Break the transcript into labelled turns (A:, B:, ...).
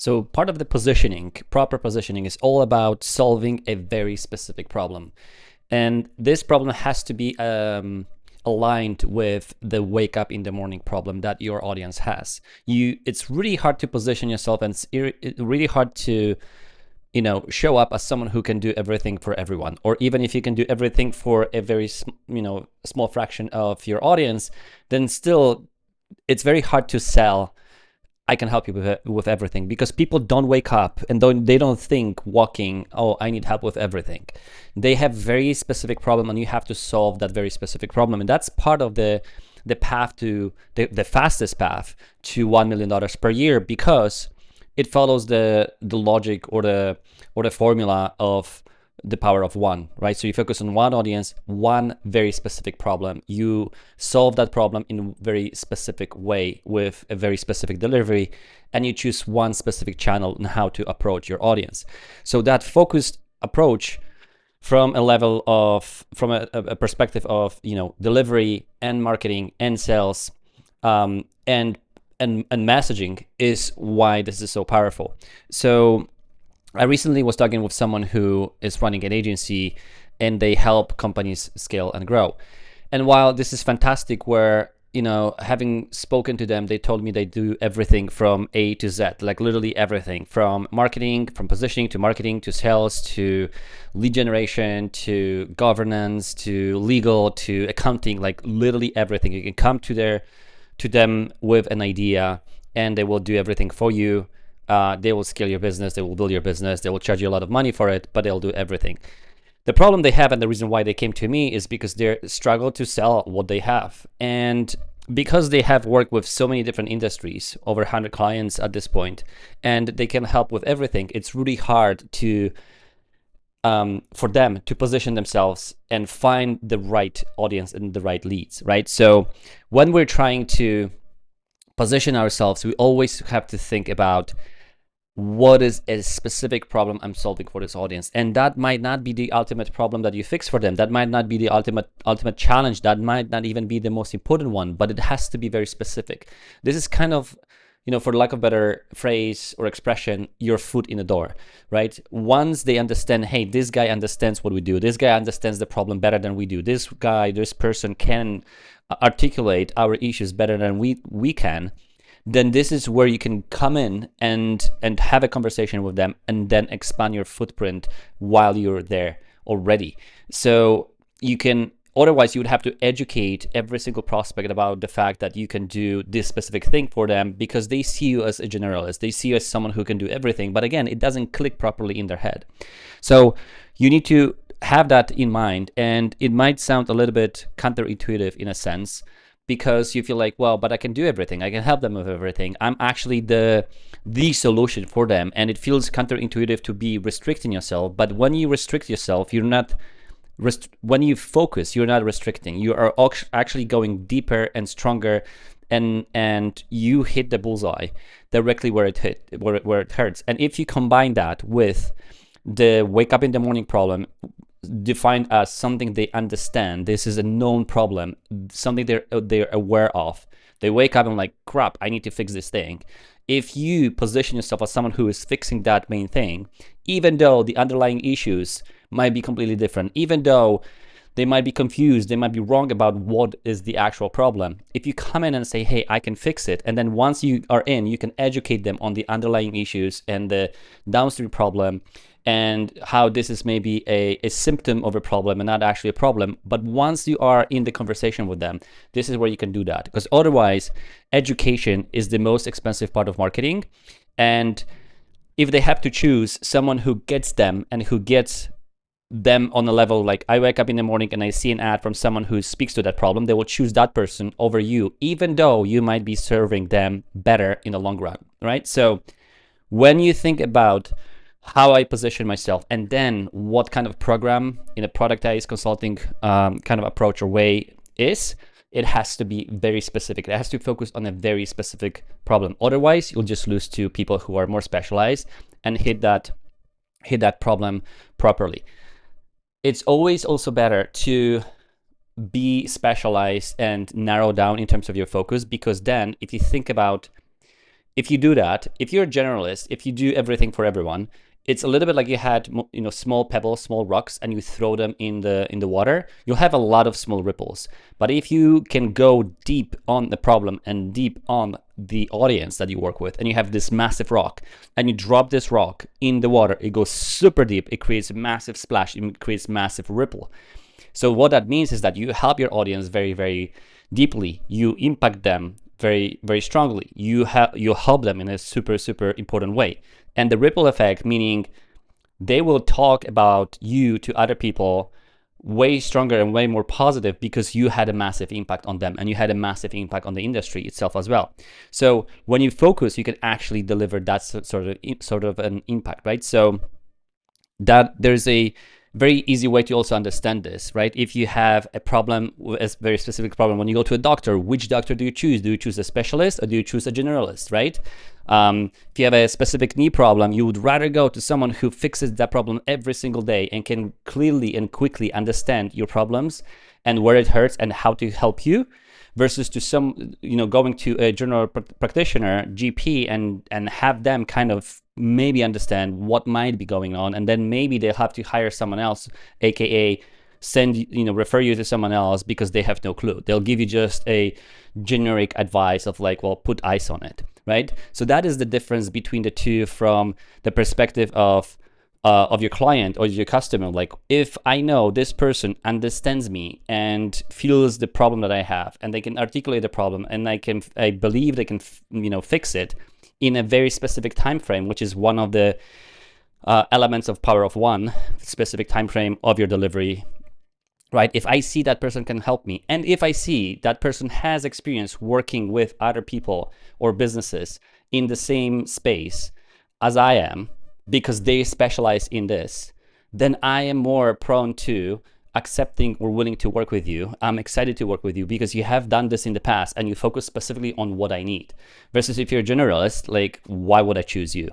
A: So part of the positioning, proper positioning, is all about solving a very specific problem. And this problem has to be aligned with the wake up in the morning problem that your audience has. It's really hard to position yourself, and it's really hard to show up as someone who can do everything for everyone. Or even if you can do everything for a very small fraction of your audience, then still it's very hard to sell I can help you with everything, because people don't wake up and they don't think walking, oh, I need help with everything. They have very specific problem, and you have to solve that very specific problem. And that's part of the path to the fastest path to $1 million per year, because it follows the logic or the formula of the power of one, right? So you focus on one audience, one very specific problem. You solve that problem in a very specific way with a very specific delivery, and you choose one specific channel on how to approach your audience. So that focused approach from a perspective of delivery and marketing and sales and messaging is why this is so powerful. So I recently was talking with someone who is running an agency, and they help companies scale and grow. And while this is fantastic, where, having spoken to them, they told me they do everything from A to Z, like literally everything from marketing, from positioning to marketing, to sales, to lead generation, to governance, to legal, to accounting, like literally everything. You can come to them with an idea, and they will do everything for you. They will scale your business, they will build your business, they will charge you a lot of money for it, but they'll do everything. The problem they have, and the reason why they came to me, is because they struggle to sell what they have. And because they have worked with so many different industries, over 100 clients at this point, and they can help with everything, it's really hard to for them to position themselves and find the right audience and the right leads, right? So when we're trying to position ourselves, we always have to think about what is a specific problem I'm solving for this audience. And that might not be the ultimate problem that you fix for them. That might not be the ultimate challenge. That might not even be the most important one, but it has to be very specific. This is kind of, for lack of a better phrase or expression, your foot in the door, right? Once they understand, hey, this guy understands what we do. This guy understands the problem better than we do. This person can articulate our issues better than we can. Then this is where you can come in and have a conversation with them, and then expand your footprint while you're there already. So you can, otherwise you would have to educate every single prospect about the fact that you can do this specific thing for them, because they see you as a generalist. They see you as someone who can do everything, but again, it doesn't click properly in their head. So you need to have that in mind, and it might sound a little bit counterintuitive in a sense, because you feel like, well, but I can do everything. I can help them with everything. I'm actually the solution for them. And it feels counterintuitive to be restricting yourself. But when you restrict yourself, you're not, when you focus, you're not restricting. You are actually going deeper and stronger, and you hit the bullseye directly where it hurts. And if you combine that with the wake up in the morning problem, defined as something they understand, this is a known problem, something they're aware of. They wake up and like, crap, I need to fix this thing. If you position yourself as someone who is fixing that main thing, even though the underlying issues might be completely different, even though they might be confused, they might be wrong about what is the actual problem, if you come in and say, hey, I can fix it, and then once you are in, you can educate them on the underlying issues and the downstream problem, and how this is maybe a symptom of a problem and not actually a problem. But once you are in the conversation with them, this is where you can do that. Because otherwise, education is the most expensive part of marketing. And if they have to choose someone who gets them and who gets them on a level, like I wake up in the morning and I see an ad from someone who speaks to that problem, they will choose that person over you, even though you might be serving them better in the long run, right? So when you think about how I position myself, and then what kind of program in a productized consulting kind of approach or way is, it has to be very specific. It has to focus on a very specific problem. Otherwise, you'll just lose to people who are more specialized and hit that problem properly. It's always also better to be specialized and narrow down in terms of your focus, because then if you think about If you do that, if you're a generalist, if you do everything for everyone, it's a little bit like you had, small pebbles, small rocks, and you throw them in the water. You'll have a lot of small ripples. But if you can go deep on the problem and deep on the audience that you work with, and you have this massive rock, and you drop this rock in the water, it goes super deep. It creates a massive splash. It creates massive ripple. So what that means is that you help your audience very, very deeply. You impact them very, very strongly. You help them in a super, super important way. And the ripple effect, meaning they will talk about you to other people way stronger and way more positive because you had a massive impact on them and you had a massive impact on the industry itself as well. So when you focus, you can actually deliver that sort of an impact, right? So that there's a very easy way to also understand this, right? If you have a problem, a very specific problem, when you go to a doctor, which doctor do you choose? Do you choose a specialist or do you choose a generalist, right? If you have a specific knee problem, you would rather go to someone who fixes that problem every single day and can clearly and quickly understand your problems and where it hurts and how to help you, versus to going to a general practitioner, GP, and have them kind of maybe understand what might be going on, and then maybe they'll have to hire someone else, aka refer you to someone else because they have no clue. They'll give you just a generic advice of like, well, put ice on it, right? So that is the difference between the two from the perspective of your client or your customer. Like, if I know this person understands me and feels the problem that I have, and they can articulate the problem, and I believe they can fix it in a very specific time frame, which is one of the elements of power of one, specific time frame of your delivery, right? If I see that person can help me, and if I see that person has experience working with other people or businesses in the same space as I am, because they specialize in this, then I am more prone to accepting or willing to work with you. I'm excited to work with you because you have done this in the past and you focus specifically on what I need. Versus if you're a generalist, like, why would I choose you?